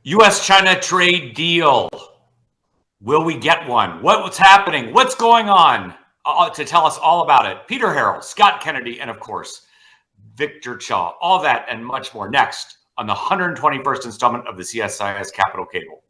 U.S.-China trade deal. Will we get one? What's happening? What's going on? To tell us all about it, Peter Harrell, Scott Kennedy, and of course, Victor Cha. All that and much more next on the 121st installment of the CSIS Capital Cable.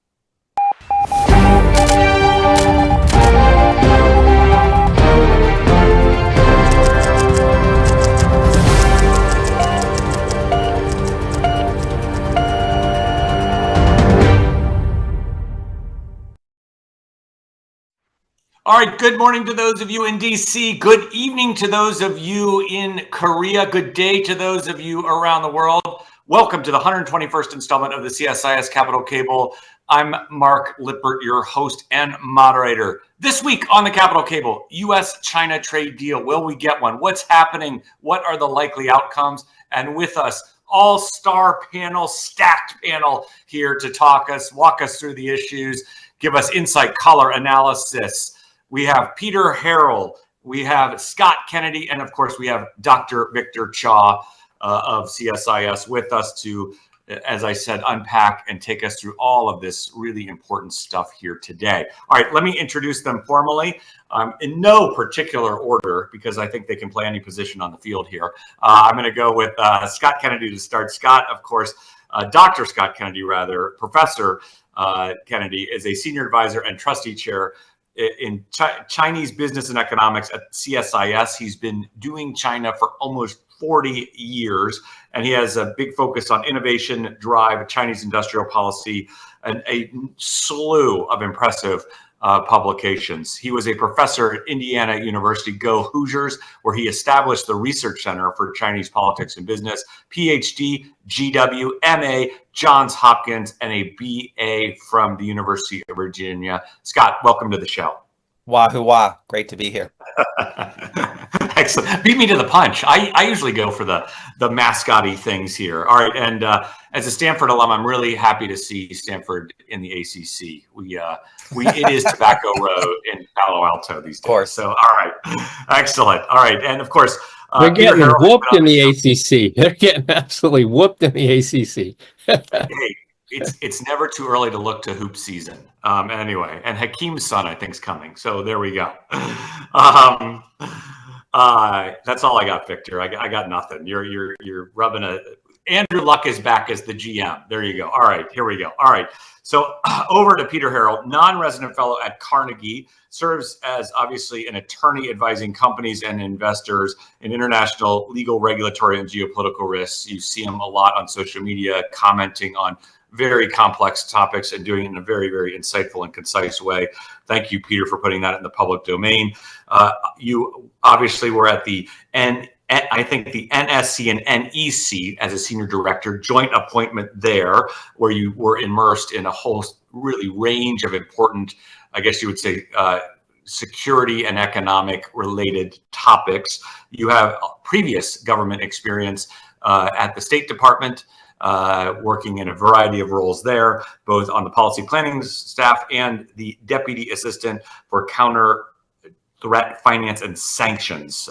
All right, good morning to those of you in DC. Good evening to those of you in Korea. Good day to those of you around the world. Welcome to the 121st installment of the CSIS Capital Cable. I'm Mark Lippert, your host and moderator. This week on the Capital Cable, U.S.-China trade deal. Will we get one? What's happening? What are the likely outcomes? And with us, all-star panel, stacked panel here to walk us through the issues, give us insight, color, analysis. We have Peter Harrell, we have Scott Kennedy, and of course we have Dr. Victor Cha of CSIS with us to, as I said, unpack and take us through all of this really important stuff here today. All right, let me introduce them formally in no particular order because I think they can play any position on the field here. I'm going to go with Scott Kennedy to start. Scott, of course, Dr. Scott Kennedy, rather, Professor Kennedy is a senior advisor and trustee chair in Chinese business and economics at CSIS. He's been doing China for almost 40 years, and he has a big focus on innovation, drive, Chinese industrial policy, and a slew of impressive publications. He was a professor at Indiana University, Go Hoosiers, where he established the Research Center for Chinese Politics and Business, PhD, GW, MA, Johns Hopkins, and a BA from the University of Virginia. Scott, welcome to the show. Wahoo wah, great to be here. Excellent. Beat me to the punch. I usually go for the mascot-y things here. All right, and as a Stanford alum, I'm really happy to see Stanford in the ACC. It is Tobacco Road in Palo Alto these days. Of course. So, all right, excellent. All right, and of course, they're getting whooped in the ACC. They're getting absolutely whooped in the ACC. Hey, it's never too early to look to hoop season. Anyway, and Hakeem's son, I think, is coming. So there we go. That's all I got, Victor. I got nothing. You're rubbing Andrew Luck is back as the GM. There you go. All right, here we go. All right. So over to Peter Harrell, non-resident fellow at Carnegie, serves as obviously an attorney advising companies and investors in international legal, regulatory, and geopolitical risks. You see him a lot on social media, commenting on very complex topics and doing it in a very, very insightful and concise way. Thank you, Peter, for putting that in the public domain. You obviously were at the I think the NSC and NEC as a senior director, joint appointment there, where you were immersed in a whole really range of important, I guess you would say, security and economic related topics. You have previous government experience at the State Department, working in a variety of roles there, both on the policy planning staff and the deputy assistant for counter threat finance and sanctions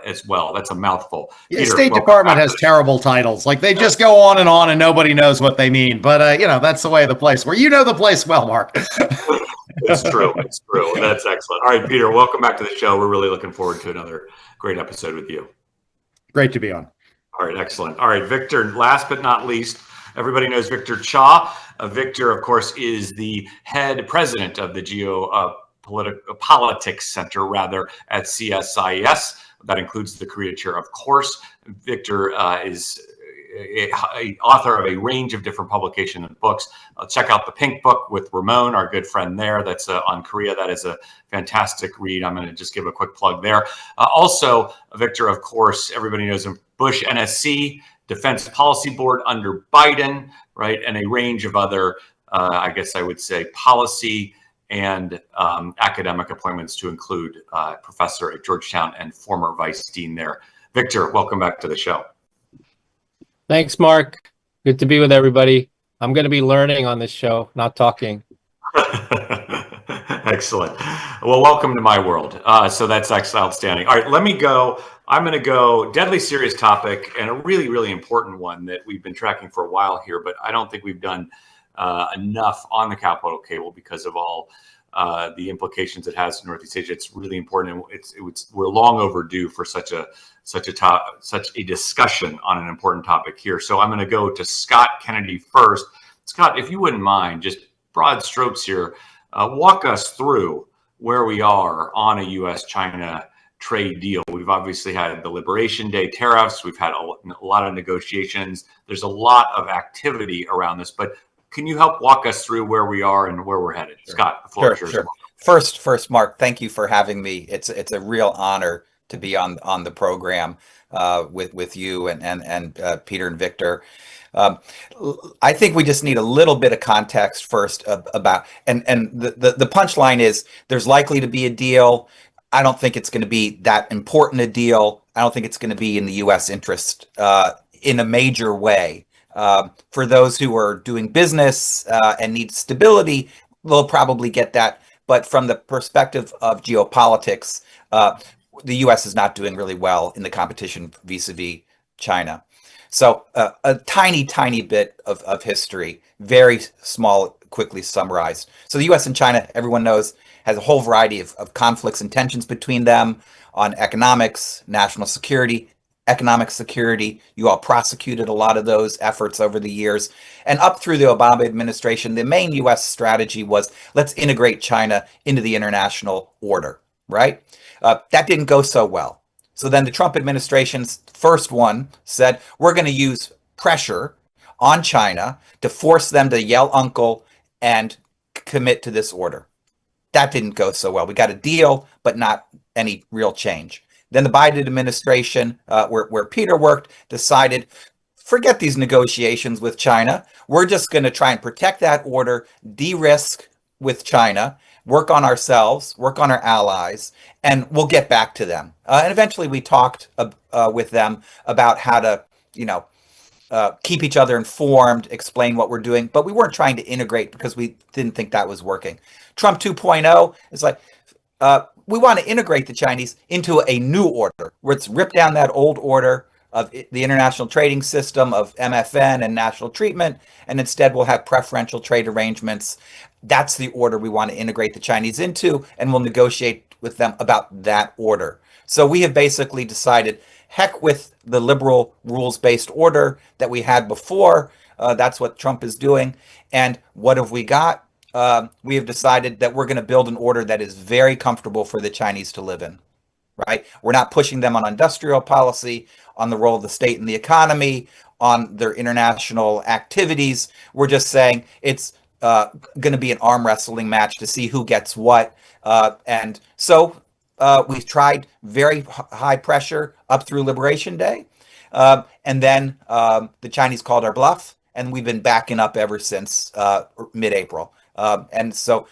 as well. That's a mouthful. Yeah, Peter, State Department has terrible titles. Like they just go on and nobody knows what they mean. But, that's the way of the place where you know the place well, Mark. It's true. It's true. That's excellent. All right, Peter, welcome back to the show. We're really looking forward to another great episode with you. Great to be on. All right, excellent. All right, Victor, last but not least, everybody knows Victor Cha. Victor, of course, is the head president of the Politics Center, rather, at CSIS. That includes the Korea chair, of course. Victor is a author of a range of different publications and books. Check out the Pink Book with Ramon, our good friend there. That's on Korea. That is a fantastic read. I'm going to just give a quick plug there. Also, Victor, of course, everybody knows him, Bush NSC, Defense Policy Board under Biden, right? And a range of other, I guess I would say, policy and academic appointments to include professor at Georgetown and former vice dean there. Victor, welcome back to the show. Thanks, Mark. Good to be with everybody. I'm going to be learning on this show, not talking. Excellent. Well, welcome to my world. So that's outstanding. All right, let me go. I'm going to go deadly serious topic and a really, really important one that we've been tracking for a while here, but I don't think we've done enough on the Capitol cable because of all the implications it has in Northeast Asia. It's really important. We're long overdue for such a discussion on an important topic here. So I'm going to go to Scott Kennedy first. Scott, if you wouldn't mind, just broad strokes here, walk us through where we are on a U.S.-China trade deal. We've obviously had the Liberation Day tariffs. We've had a lot of negotiations. There's a lot of activity around this, but can you help walk us through where we are and where we're headed? Sure. Scott, the floor is yours. Sure. First, Mark, thank you for having me. It's a real honor to be on the program with you and Peter and Victor. I think we just need a little bit of context first about, and the punchline is there's likely to be a deal. I don't think it's going to be that important a deal. I don't think it's going to be in the U.S. interest in a major way. For those who are doing business and need stability, they'll probably get that. But from the perspective of geopolitics, the U.S. is not doing really well in the competition vis-a-vis China. So a tiny bit of history, very small, quickly summarized. So the U.S. and China, everyone knows, has a whole variety of conflicts and tensions between them on economics, national security, economic security. You all prosecuted a lot of those efforts over the years. And up through the Obama administration, the main U.S. strategy was, let's integrate China into the international order, right? That didn't go so well. So then the Trump administration's first one said, we're going to use pressure on China to force them to yell uncle and commit to this order. That didn't go so well. We got a deal, but not any real change. Then the Biden administration, where Peter worked, decided, forget these negotiations with China. We're just going to try and protect that order, de-risk with China, work on ourselves, work on our allies, and we'll get back to them. And eventually we talked with them about how to, keep each other informed, explain what we're doing, but we weren't trying to integrate because we didn't think that was working. Trump 2.0 is like, we want to integrate the Chinese into a new order, where it's rip down that old order of the international trading system of MFN and national treatment, and instead we'll have preferential trade arrangements. That's the order we want to integrate the Chinese into, and we'll negotiate with them about that order. So we have basically decided, heck with the liberal rules-based order that we had before. That's what Trump is doing. And what have we got? We have decided that we're going to build an order that is very comfortable for the Chinese to live in, right? We're not pushing them on industrial policy, on the role of the state in the economy, on their international activities. We're just saying it's going to be an arm wrestling match to see who gets what. And so we've tried very high pressure up through Liberation Day. And then the Chinese called our bluff, and we've been backing up ever since mid-April. And so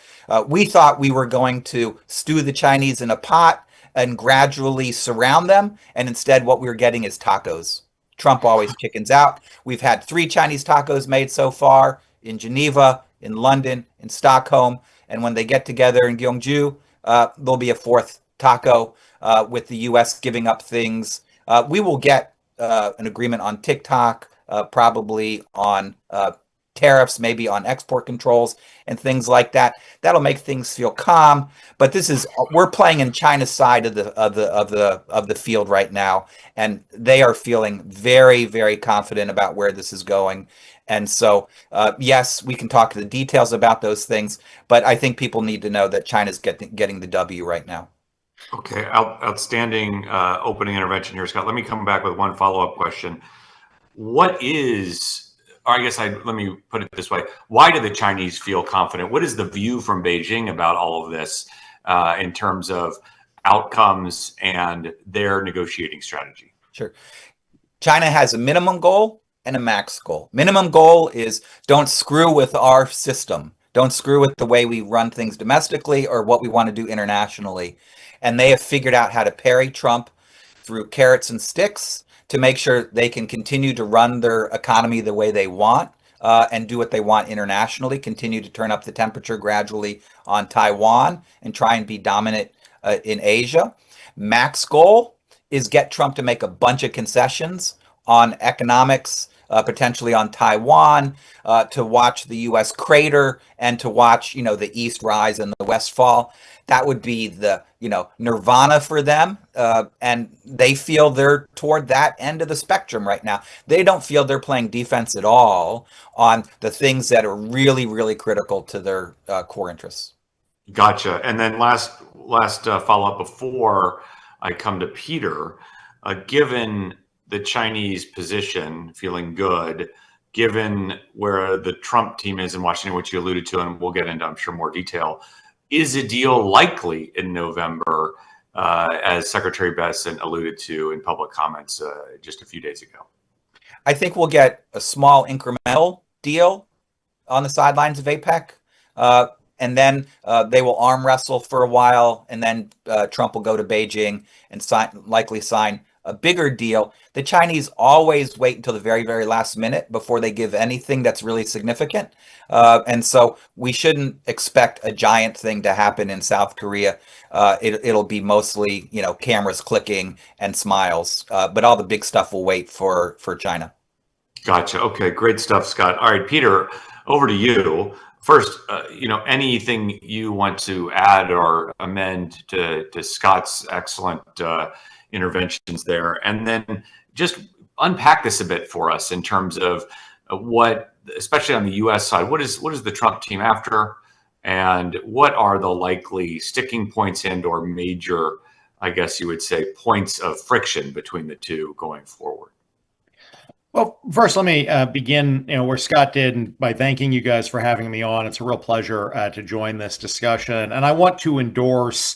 we thought we were going to stew the Chinese in a pot and gradually surround them. And instead, what we were getting is tacos. Trump always chickens out. We've had 3 Chinese tacos made so far in Geneva, in London, in Stockholm. And when they get together in Gyeongju, there'll be a 4th taco with the U.S. giving up things. We will get an agreement on TikTok, probably on tariffs, maybe on export controls and things like that. That'll make things feel calm. But we're playing in China's side of the field right now, and they are feeling very, very confident about where this is going. And so, yes, we can talk the details about those things, but I think people need to know that China's getting the W right now. Okay, outstanding opening intervention here, Scott. Let me come back with one follow-up question. Let me put it this way. Why do the Chinese feel confident? What is the view from Beijing about all of this in terms of outcomes and their negotiating strategy? Sure. China has a minimum goal and a max goal. Minimum goal is don't screw with our system. Don't screw with the way we run things domestically or what we want to do internationally. And they have figured out how to parry Trump through carrots and sticks to make sure they can continue to run their economy the way they want and do what they want internationally, continue to turn up the temperature gradually on Taiwan and try and be dominant in Asia. Max goal is get Trump to make a bunch of concessions on economics, potentially on Taiwan, to watch the U.S. crater and to watch, the East rise and the West fall. That would be the, nirvana for them. And they feel they're toward that end of the spectrum right now. They don't feel they're playing defense at all on the things that are really, really critical to their core interests. Gotcha. And then last follow-up before I come to Peter, given the Chinese position, feeling good, given where the Trump team is in Washington, which you alluded to, and we'll get into, I'm sure, more detail, is a deal likely in November, as Secretary Besson alluded to in public comments just a few days ago? I think we'll get a small incremental deal on the sidelines of APEC. And then they will arm wrestle for a while, and then Trump will go to Beijing and likely sign a bigger deal. The Chinese always wait until the very, very last minute before they give anything that's really significant. And so we shouldn't expect a giant thing to happen in South Korea. It'll be mostly, cameras clicking and smiles. But all the big stuff will wait for China. Gotcha. Okay, great stuff, Scott. All right, Peter, over to you. First, anything you want to add or amend to Scott's excellent interventions there, and then just unpack this a bit for us in terms of what, especially on the U.S. side, what is the Trump team after, and what are the likely sticking points and/or major, I guess you would say, points of friction between the two going forward? Well, first, let me begin, where Scott did, and by thanking you guys for having me on. It's a real pleasure to join this discussion. And I want to endorse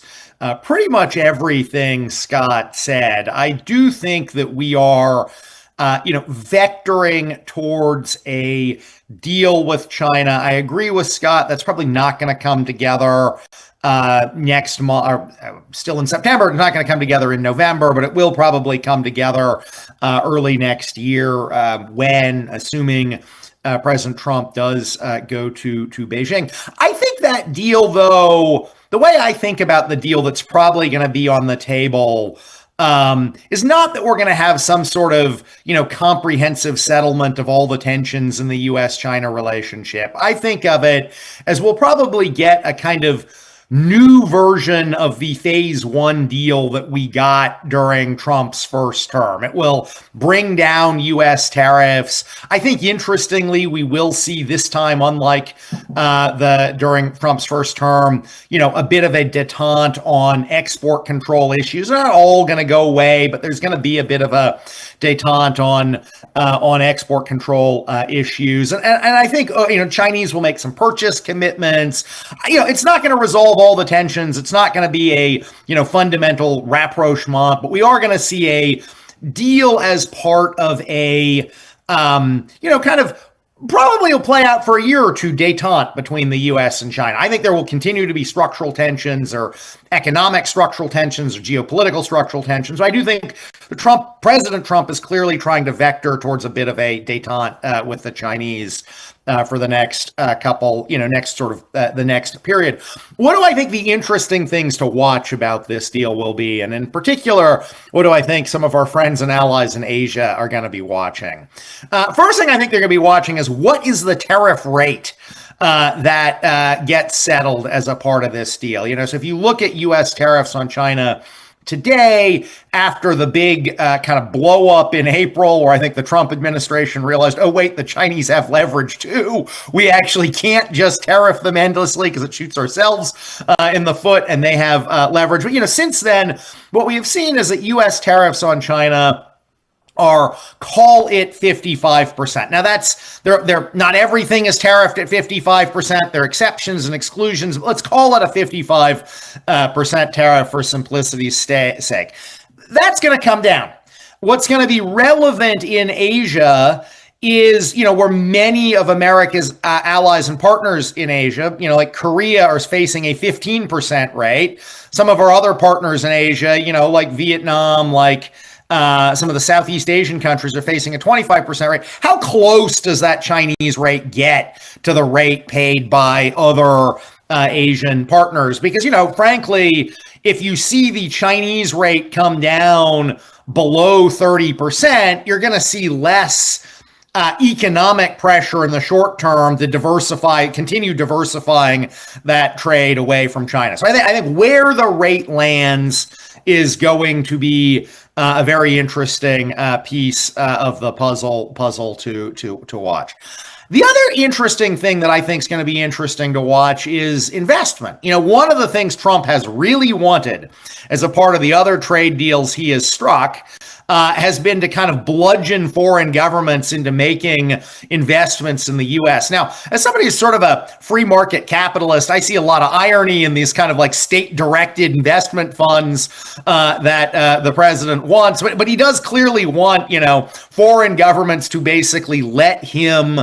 pretty much everything Scott said. I do think that we are, vectoring towards a deal with China. I agree with Scott. That's probably not going to come together next month, or still in September. It's not going to come together in November, but it will probably come together early next year when, assuming President Trump does go to Beijing. I think that deal, though, the way I think about the deal that's probably going to be on the table is not that we're going to have some sort of, comprehensive settlement of all the tensions in the U.S.-China relationship. I think of it as we'll probably get a kind of new version of the phase one deal that we got during Trump's first term. It will bring down U.S. tariffs. I think, interestingly, we will see this time, unlike during Trump's first term, a bit of a detente on export control issues. They're not all going to go away, but there's going to be a bit of a detente on export control issues. And I think, Chinese will make some purchase commitments. It's not going to resolve all the tensions. It's not going to be a, fundamental rapprochement, but we are going to see a deal as part of a, kind of probably will play out for a year or two detente between the U.S. and China. I think there will continue to be structural tensions, or economic structural tensions, or geopolitical structural tensions. I do think President Trump is clearly trying to vector towards a bit of a detente with the Chinese for the next couple, the next period. What do I think the interesting things to watch about this deal will be? And in particular, what do I think some of our friends and allies in Asia are going to be watching? First thing I think they're going to be watching is, what is the tariff rate that gets settled as a part of this deal? So if you look at U.S. tariffs on China today, after the big kind of blow up in April, where I think the Trump administration realized, oh, wait, the Chinese have leverage too. We actually can't just tariff them endlessly because it shoots ourselves in the foot, and they have leverage. But, since then, what we have seen is that U.S. tariffs on China are, call it 55%. Now they're not everything is tariffed at 55%. There are exceptions and exclusions. But let's call it a 55% tariff for simplicity's sake. That's going to come down. What's going to be relevant in Asia is, where many of America's allies and partners in Asia, like Korea, are facing a 15% rate. Some of our other partners in Asia, like Vietnam, like some of the Southeast Asian countries, are facing a 25% rate. How close does that Chinese rate get to the rate paid by other Asian partners? Because, frankly, if you see the Chinese rate come down below 30%, you're going to see less economic pressure in the short term to continue diversifying that trade away from China. So I think where the rate lands is going to be a very interesting piece of the puzzle to watch. The other interesting thing that I think is going to be interesting to watch is investment. One of the things Trump has really wanted as a part of the other trade deals he has struck has been to kind of bludgeon foreign governments into making investments in the U.S. Now, as somebody who's sort of a free market capitalist, I see a lot of irony in these kind of like state-directed investment funds that the president wants, but he does clearly want, foreign governments to basically let him,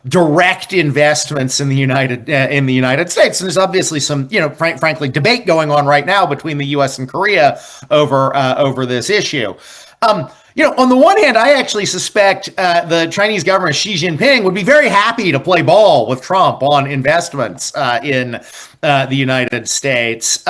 direct investments in the United States. And there's obviously some, frankly, debate going on right now between the U.S. and Korea over this issue. On the one hand, I actually suspect the Chinese government, Xi Jinping, would be very happy to play ball with Trump on investments in the United States.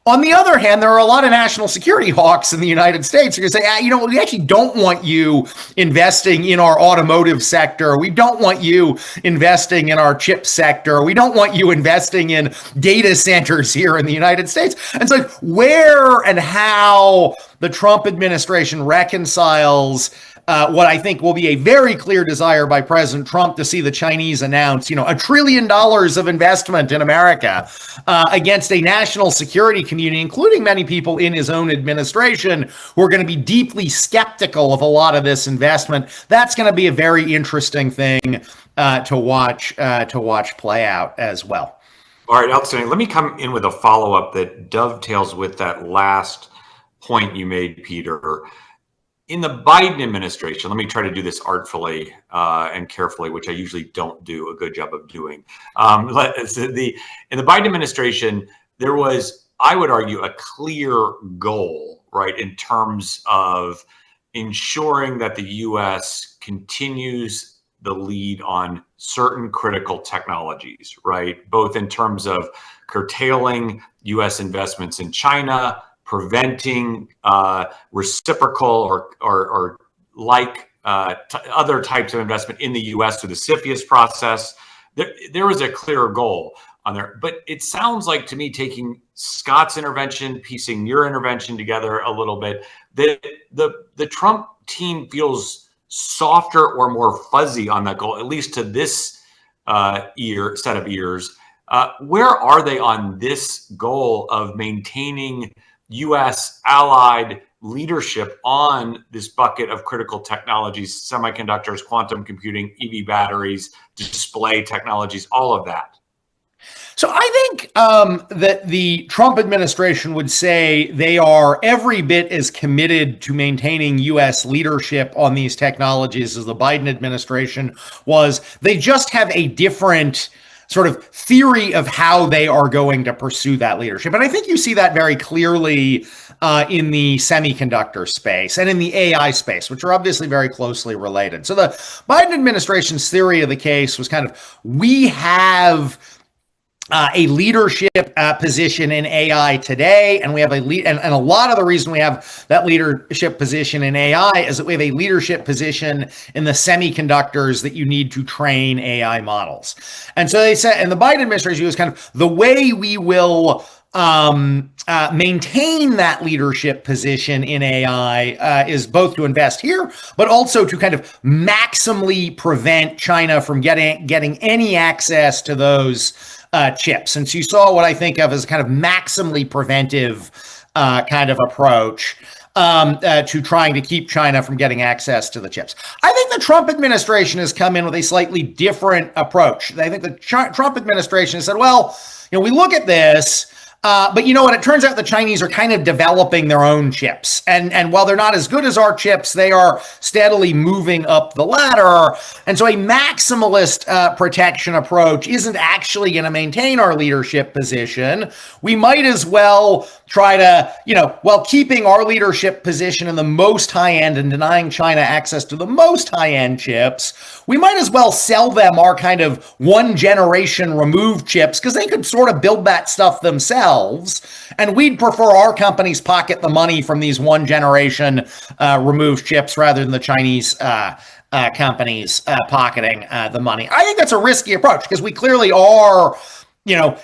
On the other hand, there are a lot of national security hawks in the United States who are going to say, we actually don't want you investing in our automotive sector. We don't want you investing in our chip sector. We don't want you investing in data centers here in the United States. And so where and how the Trump administration reconciles what I think will be a very clear desire by President Trump to see the Chinese announce, $1 trillion of investment in America against a national security community, including many people in his own administration who are going to be deeply skeptical of a lot of this investment. That's going to be a very interesting thing to watch play out as well. All right, outstanding. Let me come in with a follow-up that dovetails with that last point you made, Peter. In the Biden administration, let me try to do this artfully and carefully, which I usually don't do a good job of doing. In the Biden administration, there was, I would argue, a clear goal, right, in terms of ensuring that the U.S. continues the lead on certain critical technologies, right, both in terms of curtailing U.S. investments in China, preventing reciprocal or other types of investment in the U.S. through the CFIUS process. There was a clear goal on there. But it sounds like to me, taking Scott's intervention, piecing your intervention together a little bit, that the Trump team feels softer or more fuzzy on that goal, at least to this set of ears. Where are they on this goal of maintaining U.S. allied leadership on this bucket of critical technologies, semiconductors, quantum computing, EV batteries, display technologies, all of that? So I think that the Trump administration would say they are every bit as committed to maintaining U.S. leadership on these technologies as the Biden administration was. They just have a different sort of theory of how they are going to pursue that leadership. And I think you see that very clearly in the semiconductor space and in the AI space, which are obviously very closely related. So the Biden administration's theory of the case was kind of, we have a leadership position in AI today, and we have and a lot of the reason we have that leadership position in AI is that we have a leadership position in the semiconductors that you need to train AI models. And so they said, and the Biden administration was kind of the way we will maintain that leadership position in AI is both to invest here, but also to kind of maximally prevent China from getting any access to those chips. And so you saw what I think of as kind of maximally preventive kind of approach to trying to keep China from getting access to the chips. I think the Trump administration has come in with a slightly different approach. I think the Trump administration has said, well, we look at this, but you know what? It turns out the Chinese are kind of developing their own chips. And while they're not as good as our chips, they are steadily moving up the ladder. And so a maximalist protection approach isn't actually going to maintain our leadership position. We might as well try to, while keeping our leadership position in the most high end and denying China access to the most high end chips, we might as well sell them our kind of one generation removed chips because they could sort of build that stuff themselves. And we'd prefer our companies pocket the money from these one generation removed chips rather than the Chinese companies pocketing the money. I think that's a risky approach because we clearly are.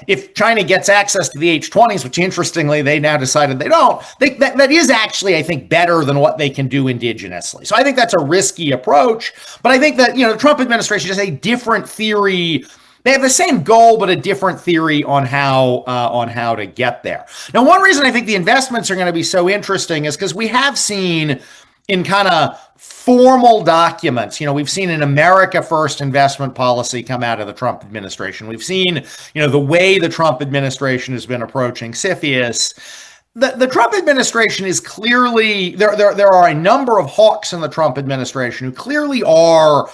If China gets access to the H-20s, which interestingly they now decided they don't, that is actually, I think, better than what they can do indigenously. So I think that's a risky approach. But I think that, the Trump administration has a different theory. They have the same goal, but a different theory on how to get there. Now, one reason I think the investments are going to be so interesting is because we have seen in kind of formal documents, we've seen an America First investment policy come out of the Trump administration. We've seen, the way the Trump administration has been approaching CFIUS. The Trump administration is clearly, there are a number of hawks in the Trump administration who clearly are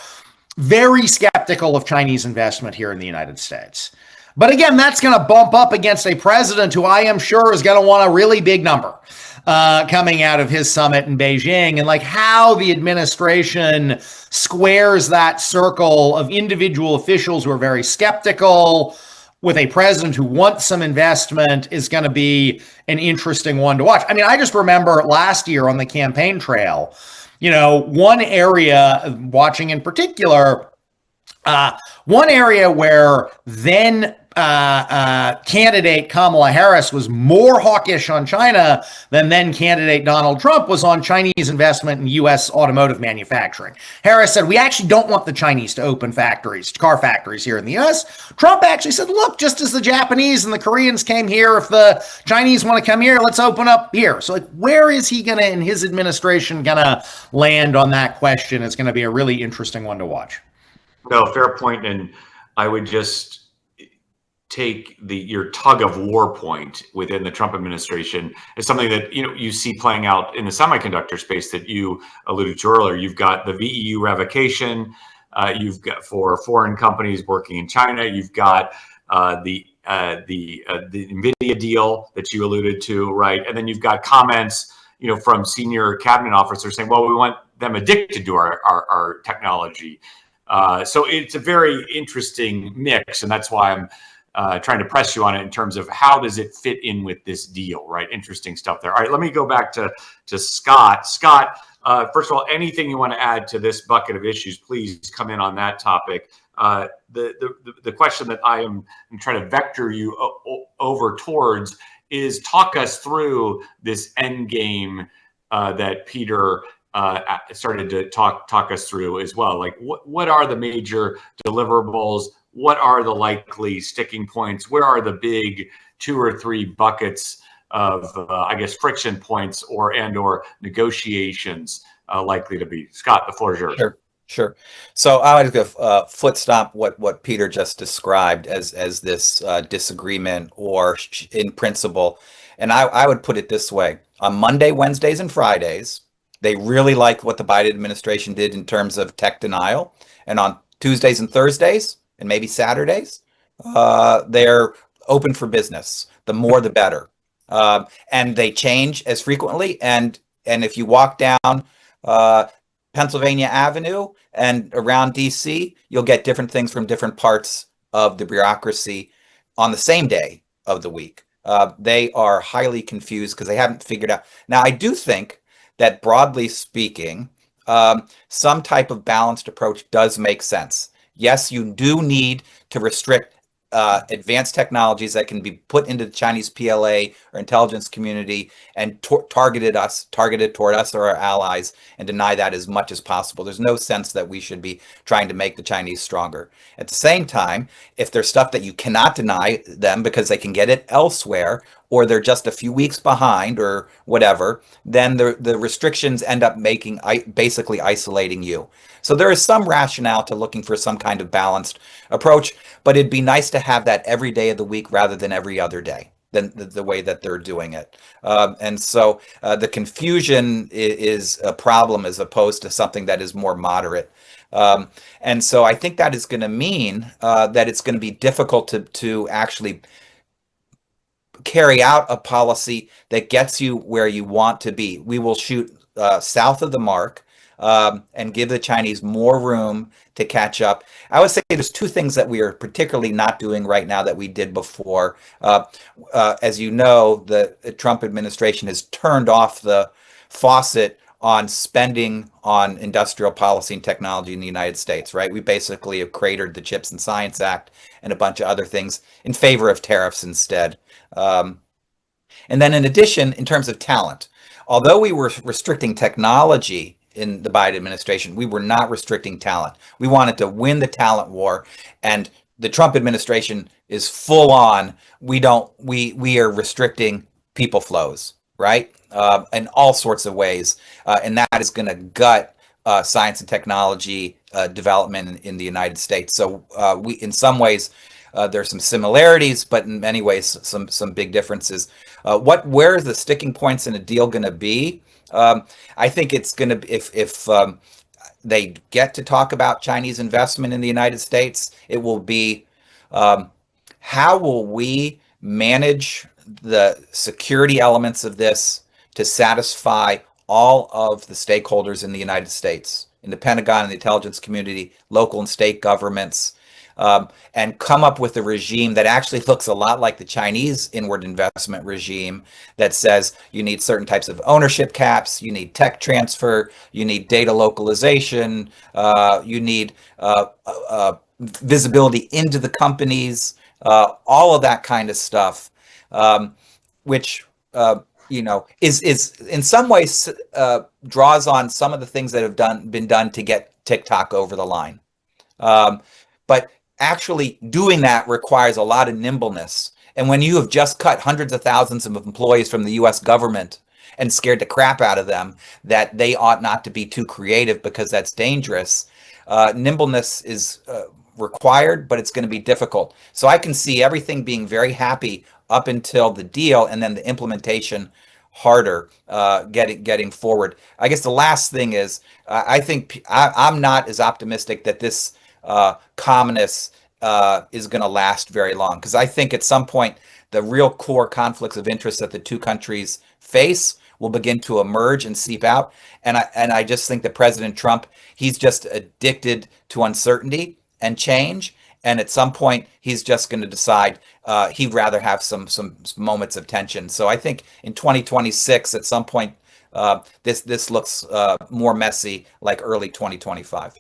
very skeptical of Chinese investment here in the United States. But again, that's going to bump up against a president who I am sure is going to want a really big number coming out of his summit in Beijing, and like how the administration squares that circle of individual officials who are very skeptical with a president who wants some investment is going to be an interesting one to watch. I mean, I just remember last year on the campaign trail, one area, watching in particular, one area where then candidate Kamala Harris was more hawkish on China than then candidate Donald Trump was on Chinese investment in U.S. automotive manufacturing. Harris said, we actually don't want the Chinese to open car factories here in the U.S. Trump actually said, look, just as the Japanese and the Koreans came here, if the Chinese want to come here, let's open up here. So where is he going to, in his administration, going to land on that question? It's going to be a really interesting one to watch. No, fair point. And I would just take your tug of war point within the Trump administration is something that you see playing out in the semiconductor space that you alluded to earlier. You've got the VEU revocation, you've got for foreign companies working in China, you've got the NVIDIA deal that you alluded to, right? And then you've got comments from senior cabinet officers saying, well, we want them addicted to our technology. So it's a very interesting mix, and that's why I'm trying to press you on it in terms of how does it fit in with this deal, right? Interesting stuff there. All right, let me go back to Scott. Scott, first of all, anything you want to add to this bucket of issues, please come in on that topic. The question that I'm trying to vector you over towards is talk us through this Endgame that Peter started to talk us through as well. Like what are the major deliverables? What are the likely sticking points? Where are the big 2 or 3 buckets of, friction points or negotiations likely to be? Scott, the floor is yours. Sure. So I would go foot stomp what Peter just described as this disagreement or in principle. And I would put it this way. On Monday, Wednesdays, and Fridays, they really liked what the Biden administration did in terms of tech denial. And on Tuesdays and Thursdays, and maybe Saturdays, they're open for business. The more, the better. And they change as frequently. And if you walk down Pennsylvania Avenue and around DC, you'll get different things from different parts of the bureaucracy on the same day of the week. They are highly confused because they haven't figured out. Now, I do think that broadly speaking, some type of balanced approach does make sense. Yes, you do need to restrict advanced technologies that can be put into the Chinese PLA or intelligence community and targeted toward us or our allies, and deny that as much as possible. There's no sense that we should be trying to make the Chinese stronger. At the same time, if there's stuff that you cannot deny them because they can get it elsewhere, or they're just a few weeks behind or whatever, then the restrictions end up basically isolating you. So there is some rationale to looking for some kind of balanced approach, but it'd be nice to have that every day of the week rather than every other day, than the way that they're doing it. And so the confusion is a problem as opposed to something that is more moderate. And so I think that is going to mean that it's going to be difficult to actually carry out a policy that gets you where you want to be. We will shoot south of the mark and give the Chinese more room to catch up. I would say there's 2 things that we are particularly not doing right now that we did before. As you know, the Trump administration has turned off the faucet on spending on industrial policy and technology in the United States, right? We basically have cratered the Chips and Science Act and a bunch of other things in favor of tariffs instead. And then in addition, in terms of talent, although we were restricting technology in the Biden administration, we were not restricting talent. We wanted to win the talent war, and the Trump administration is full on. We are restricting people flows, right? In all sorts of ways, and that is going to gut science and technology development in the United States. So we, in some ways, there's some similarities, but in many ways, some big differences. Where are the sticking points in a deal going to be? I think it's going to, if they get to talk about Chinese investment in the United States, it will be how will we manage the security elements of this to satisfy all of the stakeholders in the United States, in the Pentagon and the intelligence community, local and state governments, and come up with a regime that actually looks a lot like the Chinese inward investment regime that says you need certain types of ownership caps, you need tech transfer, you need data localization, you need visibility into the companies, all of that kind of stuff, which is in some ways draws on some of the things that have been done to get TikTok over the line. But actually doing that requires a lot of nimbleness. And when you have just cut hundreds of thousands of employees from the US government and scared the crap out of them that they ought not to be too creative because that's dangerous, nimbleness is required, but it's going to be difficult. So I can see everything being very happy up until the deal, and then the implementation harder getting forward. I guess the last thing is I think I'm not as optimistic that this calmness is going to last very long, because I think at some point the real core conflicts of interest that the two countries face will begin to emerge and seep out. And I just think that President Trump, he's just addicted to uncertainty and change. And at some point, he's just going to decide he'd rather have some moments of tension. So I think in 2026, at some point, this looks more messy, like early 2025.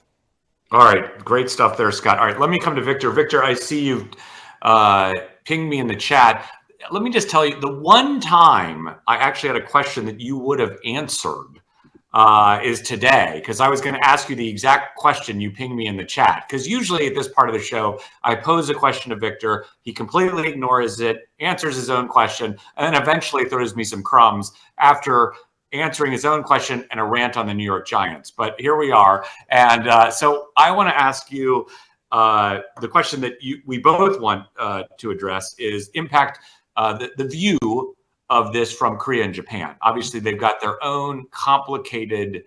All right, great stuff there, Scott. All right, let me come to Victor. Victor, I see you've pinged me in the chat. Let me just tell you, the one time I actually had a question that you would have answered is today, because I was going to ask you the exact question you pinged me in the chat. Because usually at this part of the show, I pose a question to Victor, he completely ignores it, answers his own question, and then eventually throws me some crumbs after answering his own question and a rant on the New York Giants. But here we are. And so I want to ask you the question that we both want to address is impact the view of this from Korea and Japan. Obviously, they've got their own complicated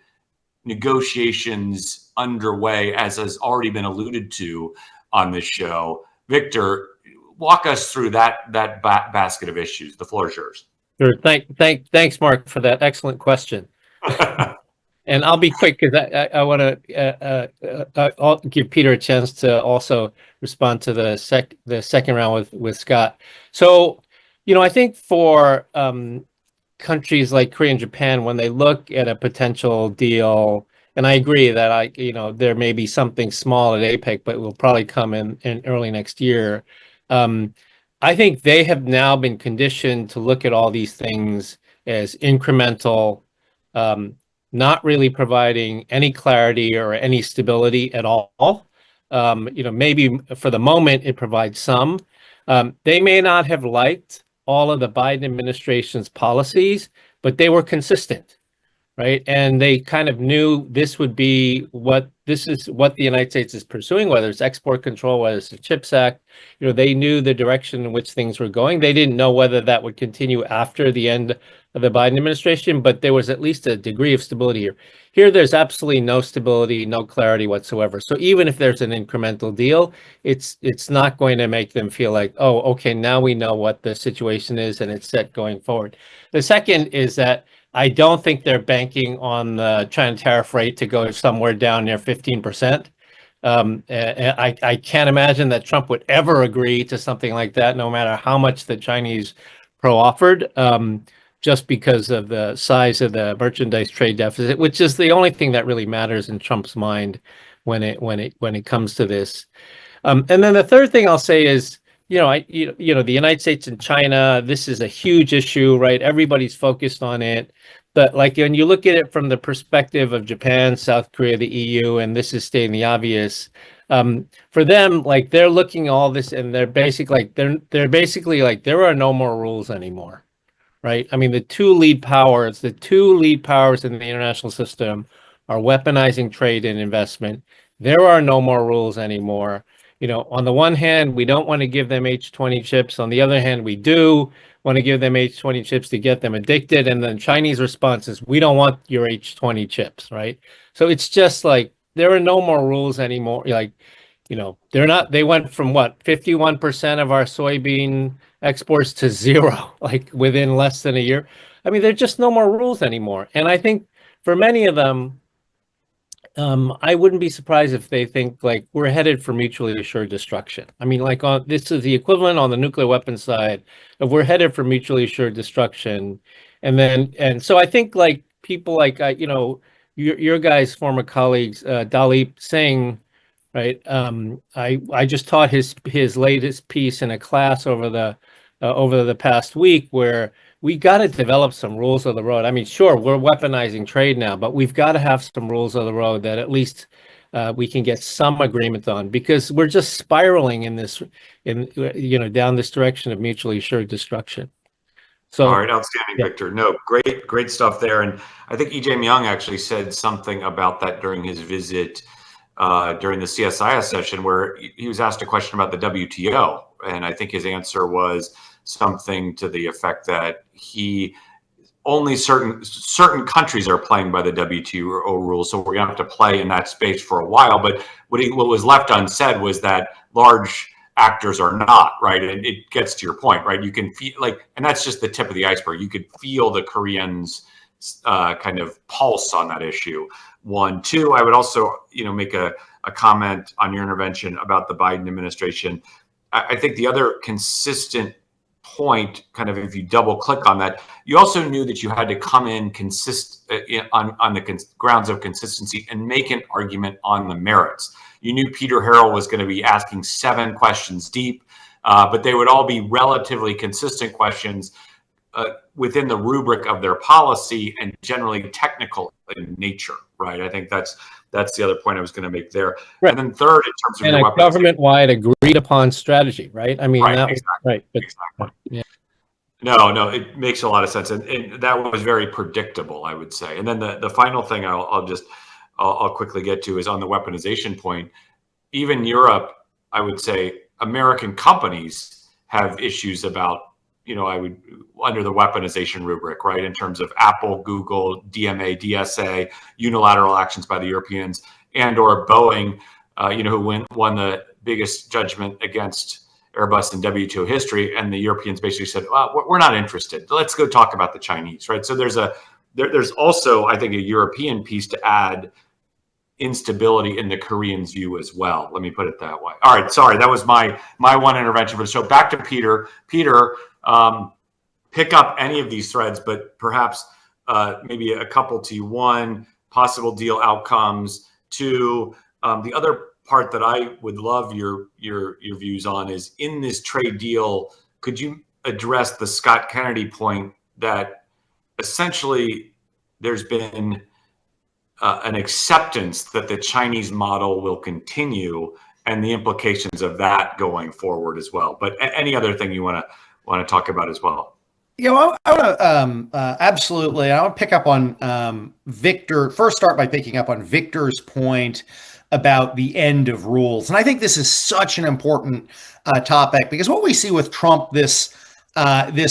negotiations underway, as has already been alluded to on this show. Victor, walk us through that basket of issues. The floor is yours. Sure. Thanks, Mark, for that excellent question. And I'll be quick because I want to I'll give Peter a chance to also respond to the second round with Scott. So, I think for countries like Korea and Japan, when they look at a potential deal, and I agree that there may be something small at APEC, but it will probably come in early next year. I think they have now been conditioned to look at all these things as incremental, not really providing any clarity or any stability at all. Maybe for the moment it provides some. They may not have liked all of the Biden administration's policies, but they were consistent, right? And they kind of knew this is what the United States is pursuing, whether it's export control, whether it's the CHIPS Act. They knew the direction in which things were going. They didn't know whether that would continue after the end of the Biden administration, but there was at least a degree of stability here. Here, there's absolutely no stability, no clarity whatsoever. So even if there's an incremental deal, it's not going to make them feel like, oh, okay, now we know what the situation is and it's set going forward. The second is that I don't think they're banking on the China tariff rate to go somewhere down near 15%. I can't imagine that Trump would ever agree to something like that, no matter how much the Chinese pro-offered. just because of the size of the merchandise trade deficit, which is the only thing that really matters in Trump's mind when it comes to this. And then the third thing I'll say is, the United States and China, this is a huge issue, right? Everybody's focused on it. But like when you look at it from the perspective of Japan, South Korea, the EU, and this is stating the obvious, for them, like they're looking at all this and they're basically like there are no more rules anymore, right? I mean, the two lead powers in the international system are weaponizing trade and investment. There are no more rules anymore. On the one hand, we don't want to give them H20 chips. On the other hand, we do want to give them H20 chips to get them addicted. And then Chinese response is, we don't want your H20 chips, right? So it's just like, there are no more rules anymore. Like, they went from 51% of our soybean exports to zero, like within less than a year. I mean, there's just no more rules anymore. And I think for many of them, I wouldn't be surprised if they think like we're headed for mutually assured destruction. I mean, like this is the equivalent on the nuclear weapons side of we're headed for mutually assured destruction. And so I think like people like, your guys' former colleagues, Dalip Singh, right? I just taught his latest piece in a class over the past week where we got to develop some rules of the road. I mean, sure, we're weaponizing trade now, but we've got to have some rules of the road that at least we can get some agreement on, because we're just spiraling down this direction of mutually assured destruction. So, all right, outstanding, yeah. Victor. No, great stuff there. And I think E.J. Myung actually said something about that during his visit during the CSIS session, where he was asked a question about the WTO, and I think his answer was something to the effect that only certain countries are playing by the WTO rules, so we're gonna have to play in that space for a while. But what was left unsaid was that large actors are not, right? And it gets to your point, right? You can feel like, and that's just the tip of the iceberg. You could feel the Koreans kind of pulse on that issue. One, two, I would also, make a comment on your intervention about the Biden administration. I think the other consistent point, kind of if you double click on that, you also knew that you had to come in on the grounds of consistency and make an argument on the merits. You knew Peter Harrell was going to be asking 7 questions deep, but they would all be relatively consistent questions within the rubric of their policy and generally technical in nature, right? I think that's the other point I was going to make there. Right. And then third, in terms of your government-wide agreed upon strategy, right? I mean, right, that exactly, was right. But, exactly. Yeah. No, it makes a lot of sense, and that was very predictable, I would say. And then the final thing I'll quickly get to is on the weaponization point. Even Europe, I would say, American companies have issues about, I would, under the weaponization rubric, right, in terms of Apple, Google, DMA, DSA, unilateral actions by the Europeans, and or Boeing, who won the biggest judgment against Airbus in WTO history, and the Europeans basically said, well, we're not interested. Let's go talk about the Chinese, right? So there's also, I think, a European piece to add instability in the Koreans' view as well. Let me put it that way. All right, sorry, that was my one intervention for the show. Back to Peter. Peter, pick up any of these threads, but perhaps maybe a couple to you. 1, possible deal outcomes. 2, the other part that I would love your views on is, in this trade deal, could you address the Scott Kennedy point that essentially there's been an acceptance that the Chinese model will continue and the implications of that going forward as well? But any other thing you want to talk about as well? I want to absolutely. I want to pick up on Victor. First, start by picking up on Victor's point about the end of rules, and I think this is such an important topic, because what we see with Trump this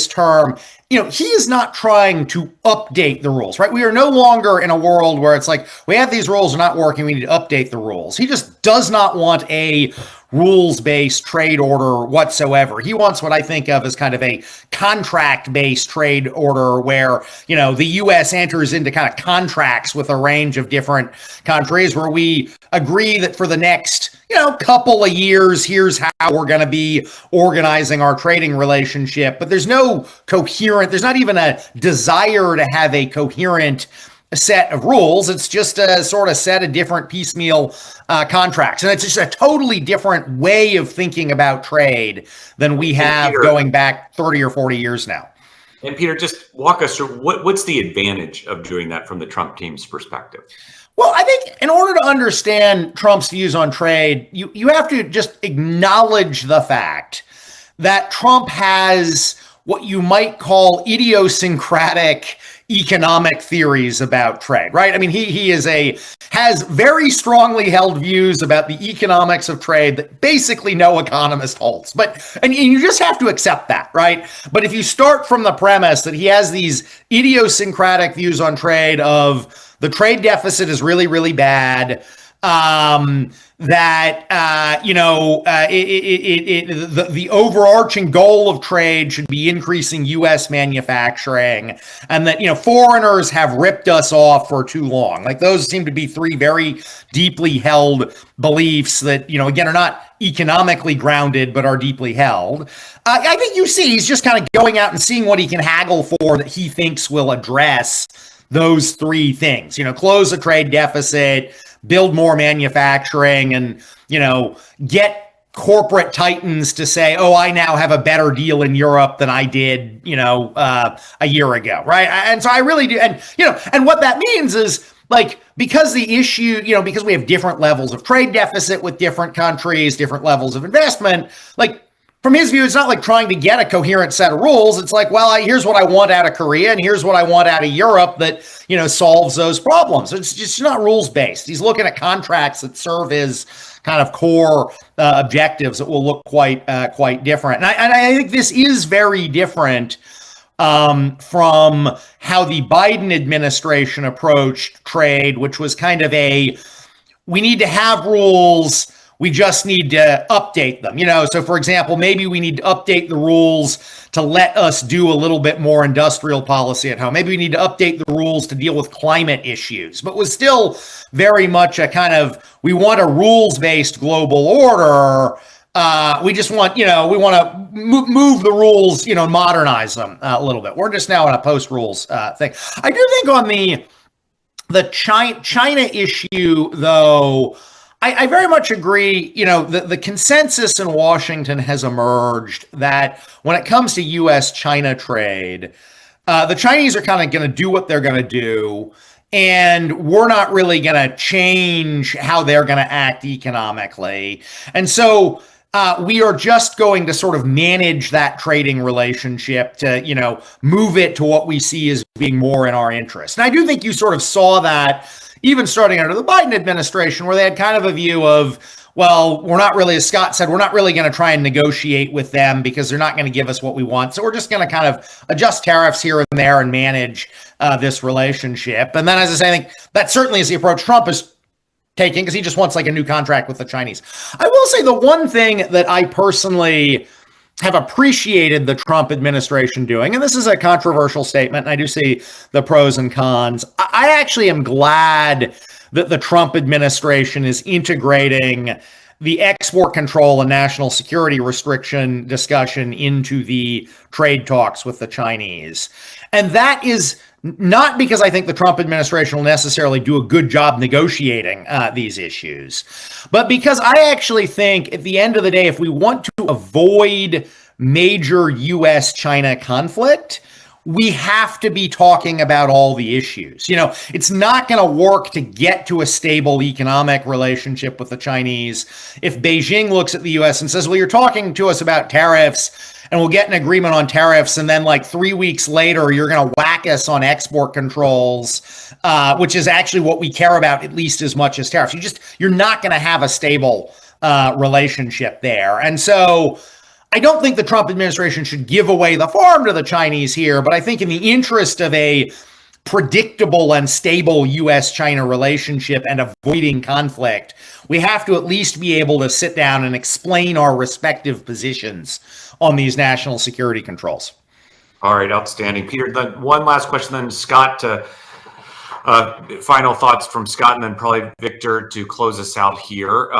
term, he is not trying to update the rules, right? We are no longer in a world where it's like, we have these rules are not working, we need to update the rules. He just does not want a rules-based trade order whatsoever. He wants what I think of as kind of a contract-based trade order where, the U.S. enters into kind of contracts with a range of different countries where we agree that for the next, couple of years, here's how we're going to be organizing our trading relationship. But there's there's not even a desire to have a coherent set of rules. It's just a sort of set of different piecemeal contracts. And it's just a totally different way of thinking about trade than we have going back 30 or 40 years now. And Peter, just walk us through what's the advantage of doing that from the Trump team's perspective? Well, I think in order to understand Trump's views on trade, you have to just acknowledge the fact that Trump has what you might call idiosyncratic economic theories about trade, right? I mean, he has very strongly held views about the economics of trade that basically no economist holds. And you just have to accept that, right? But if you start from the premise that he has these idiosyncratic views on trade of the trade deficit is really, really bad, the overarching goal of trade should be increasing U.S. manufacturing, and that, foreigners have ripped us off for too long. Like, those seem to be three very deeply held beliefs that, again, are not economically grounded, but are deeply held. I think you see he's just kind of going out and seeing what he can haggle for that he thinks will address those three things, close the trade deficit, build more manufacturing, and, get corporate titans to say, oh, I now have a better deal in Europe than I did, a year ago. Right. And so I really do. And, and what that means is, like, because the issue, because we have different levels of trade deficit with different countries, different levels of investment, like, from his view, it's not like trying to get a coherent set of rules. It's like, well, here's what I want out of Korea, and here's what I want out of Europe that, solves those problems. It's just not rules-based. He's looking at contracts that serve his kind of core objectives that will look quite different. And I think this is very different from how the Biden administration approached trade, which was kind of we need to have rules, we just need to update them. So for example, maybe we need to update the rules to let us do a little bit more industrial policy at home. Maybe we need to update the rules to deal with climate issues, but was still very much a kind of, we want a rules-based global order. We just want, we want to move the rules, modernize them a little bit. We're just now in a post-rules thing. I do think on the China issue, though, I very much agree. The consensus in Washington has emerged that when it comes to U.S.-China trade, the Chinese are kind of going to do what they're going to do, and we're not really going to change how they're going to act economically. And so we are just going to sort of manage that trading relationship to, move it to what we see as being more in our interest. And I do think you sort of saw that even starting under the Biden administration, where they had kind of a view of, well, we're not really, as Scott said, we're not really going to try and negotiate with them because they're not going to give us what we want. So we're just going to kind of adjust tariffs here and there and manage this relationship. And then, as I say, I think that certainly is the approach Trump is taking, because he just wants like a new contract with the Chinese. I will say the one thing that I personally have appreciated the Trump administration doing, and this is a controversial statement, and I do see the pros and cons. I actually am glad that the Trump administration is integrating the export control and national security restriction discussion into the trade talks with the Chinese. And that is not because I think the Trump administration will necessarily do a good job negotiating these issues, but because I actually think at the end of the day, if we want to avoid major U.S.-China conflict, we have to be talking about all the issues. It's not going to work to get to a stable economic relationship with the Chinese if Beijing looks at the U.S. and says, well, you're talking to us about tariffs and we'll get an agreement on tariffs, and then like 3 weeks later, you're going to whack us on export controls, which is actually what we care about at least as much as tariffs. You're not going to have a stable relationship there. And so I don't think the Trump administration should give away the farm to the Chinese here, but I think in the interest of a predictable and stable U.S.-China relationship and avoiding conflict, we have to at least be able to sit down and explain our respective positions on these national security controls. All right, outstanding. Peter, then one last question then, Scott, to final thoughts from Scott, and then probably Victor to close us out here.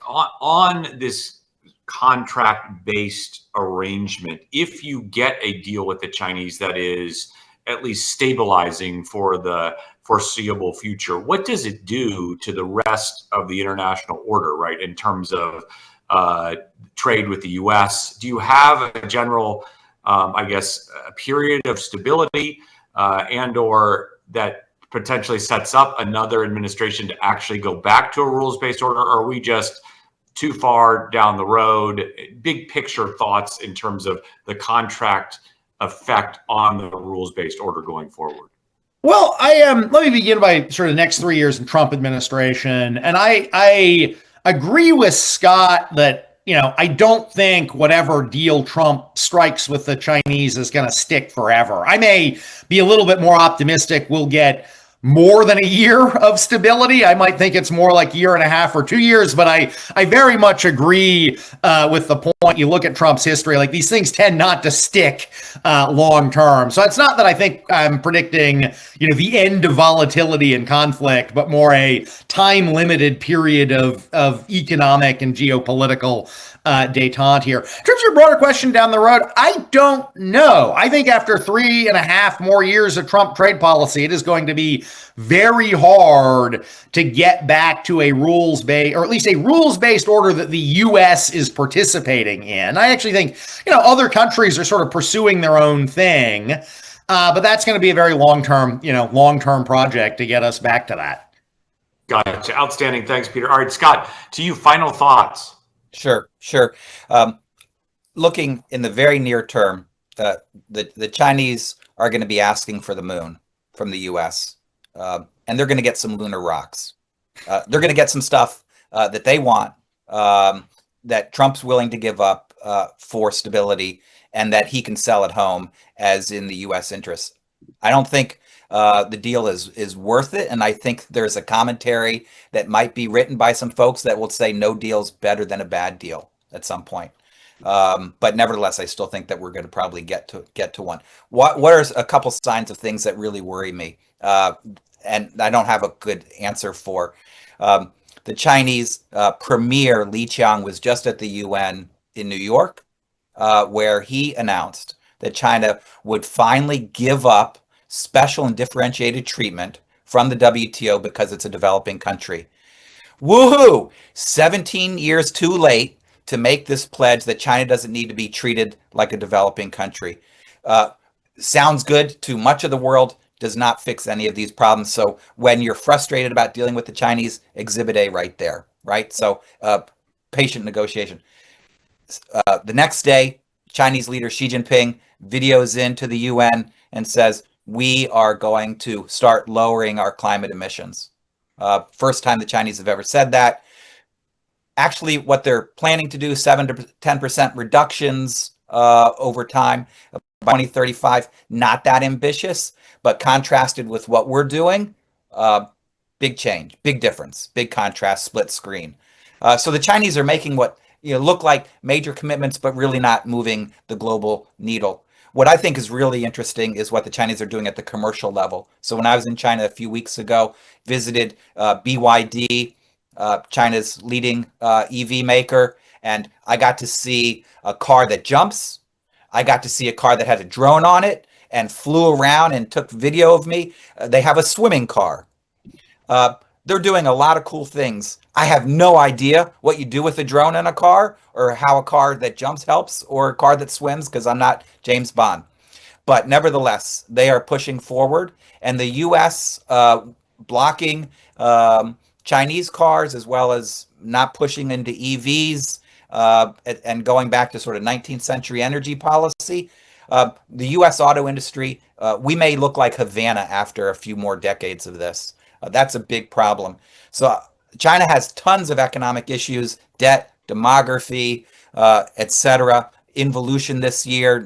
On this contract-based arrangement, if you get a deal with the Chinese that is at least stabilizing for the foreseeable future, what does it do to the rest of the international order, right, in terms of trade with the U.S.? Do you have a general, I guess, a period of stability and or that potentially sets up another administration to actually go back to a rules-based order? Or are we just too far down the road? Big picture thoughts in terms of the contract effect on the rules-based order going forward. Well, let me begin by sort of the next 3 years in Trump administration. And I agree with Scott that, I don't think whatever deal Trump strikes with the Chinese is going to stick forever. I may be a little bit more optimistic we'll get more than a year of stability. I might think it's more like a year and a half or 2 years, but I very much agree with the point. You look at Trump's history, like these things tend not to stick long term. So it's not that I think I'm predicting, the end of volatility and conflict, but more a time limited period of economic and geopolitical detente here. In terms of your broader question down the road, I don't know. I think after 3.5 more years of Trump trade policy, it is going to be very hard to get back to a rules-based, or at least a rules-based order that the U.S. is participating in. I actually think, other countries are sort of pursuing their own thing, but that's going to be a very long-term project to get us back to that. Gotcha. Outstanding. Thanks, Peter. All right, Scott, to you, final thoughts. Sure. Looking in the very near term, the Chinese are going to be asking for the moon from the U.S., and they're going to get some lunar rocks. They're going to get some stuff that they want, that Trump's willing to give up for stability, and that he can sell at home as in the U.S. interest. I don't think the deal is worth it, and I think there's a commentary that might be written by some folks that will say no deal's better than a bad deal at some point. But nevertheless, I still think that we're going to probably get to one. What are a couple signs of things that really worry me? And I don't have a good answer for. The Chinese premier Li Qiang was just at the UN in New York, where he announced that China would finally give up special and differentiated treatment from the WTO because it's a developing country. Woohoo! 17 years too late to make this pledge that China doesn't need to be treated like a developing country. Sounds good to much of the world, does not fix any of these problems. So when you're frustrated about dealing with the Chinese, Exhibit A right there, right? So patient negotiation. The next day, Chinese leader Xi Jinping videos into the UN and says, we are going to start lowering our climate emissions. First time the Chinese have ever said that. Actually, what they're planning to do, 7 to 10% reductions over time by 2035, not that ambitious, but contrasted with what we're doing, big change, big difference, big contrast, split screen. So the Chinese are making what look like major commitments, but really not moving the global needle. What I think is really interesting is what the Chinese are doing at the commercial level. So when I was in China a few weeks ago, visited BYD, China's leading EV maker, and I got to see a car that jumps. I got to see a car that had a drone on it and flew around and took video of me. They have a swimming car. They're doing a lot of cool things. I have no idea what you do with a drone in a car, or how a car that jumps helps, or a car that swims, because I'm not James Bond. But nevertheless, they are pushing forward, and the U.S. Blocking Chinese cars, as well as not pushing into EVs, and going back to sort of 19th century energy policy. The U.S. auto industry, we may look like Havana after a few more decades of this. That's a big problem. So China has tons of economic issues, debt, demography, etc. Involution this year,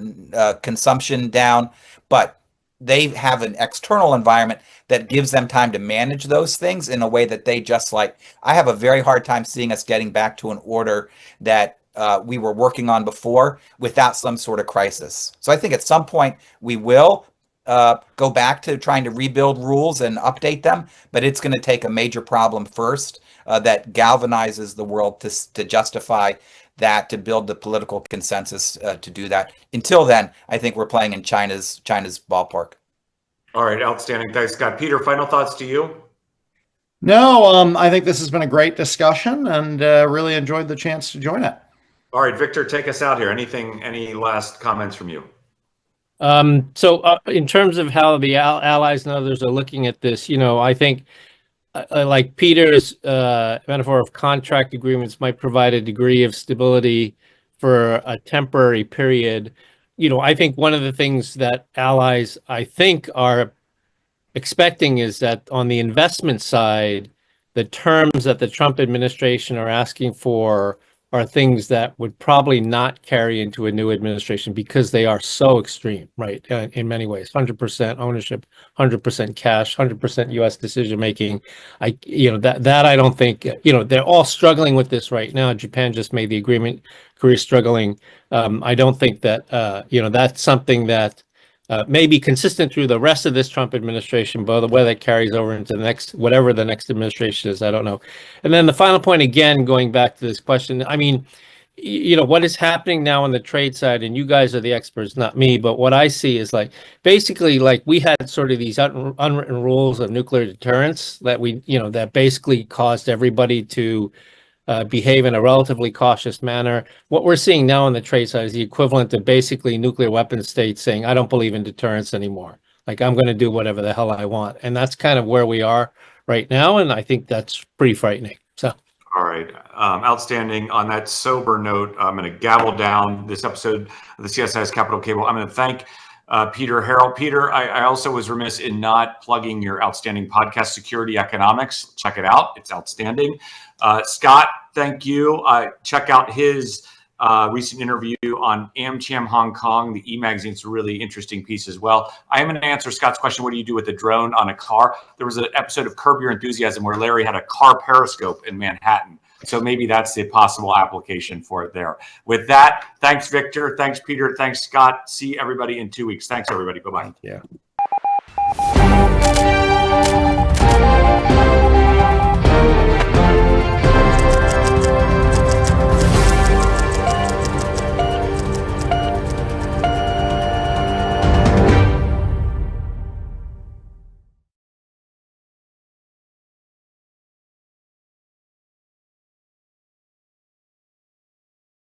consumption down. But they have an external environment that gives them time to manage those things in a way that they just like. I have a very hard time seeing us getting back to an order that we were working on before without some sort of crisis. So I think at some point we will go back to trying to rebuild rules and update them, but it's going to take a major problem first that galvanizes the world to justify that, to build the political consensus to do that. Until then, I think we're playing in China's ballpark. All right, outstanding. Thanks, Scott. Peter, final thoughts to you? No, I think this has been a great discussion and really enjoyed the chance to join it. All right, Victor, take us out here. Any last comments from you? So in terms of how the allies and others are looking at this, I think like Peter's metaphor of contract agreements might provide a degree of stability for a temporary period. I think one of the things that allies, I think, are expecting is that on the investment side, the terms that the Trump administration are asking for are things that would probably not carry into a new administration because they are so extreme, right? In many ways, 100% ownership, 100% cash, 100% U.S. decision making. That I don't think, they're all struggling with this right now. Japan just made the agreement. Korea's struggling. I don't think that, that's something that may be consistent through the rest of this Trump administration, but whether that carries over into the next, whatever the next administration is, I don't know. And then the final point, again, going back to this question, I mean, what is happening now on the trade side, and you guys are the experts, not me, but what I see is basically we had sort of these unwritten rules of nuclear deterrence that that basically caused everybody to behave in a relatively cautious manner. What we're seeing now on the trade side is the equivalent of basically nuclear weapons states saying, I don't believe in deterrence anymore. I'm going to do whatever the hell I want. And that's kind of where we are right now. And I think that's pretty frightening. So. All right. Outstanding. On that sober note, I'm going to gavel down this episode of the CSIS Capital Cable. I'm going to thank Peter Harrell. Peter, I also was remiss in not plugging your outstanding podcast, Security Economics. Check it out. It's outstanding. Scott, thank you. Check out his recent interview on AmCham Hong Kong. The E-Magazine is a really interesting piece as well. I am going to answer Scott's question, what do you do with a drone on a car? There was an episode of Curb Your Enthusiasm where Larry had a car periscope in Manhattan. So maybe that's the possible application for it there. With that, thanks, Victor. Thanks, Peter. Thanks, Scott. See everybody in 2 weeks. Thanks, everybody. Bye-bye. Yeah.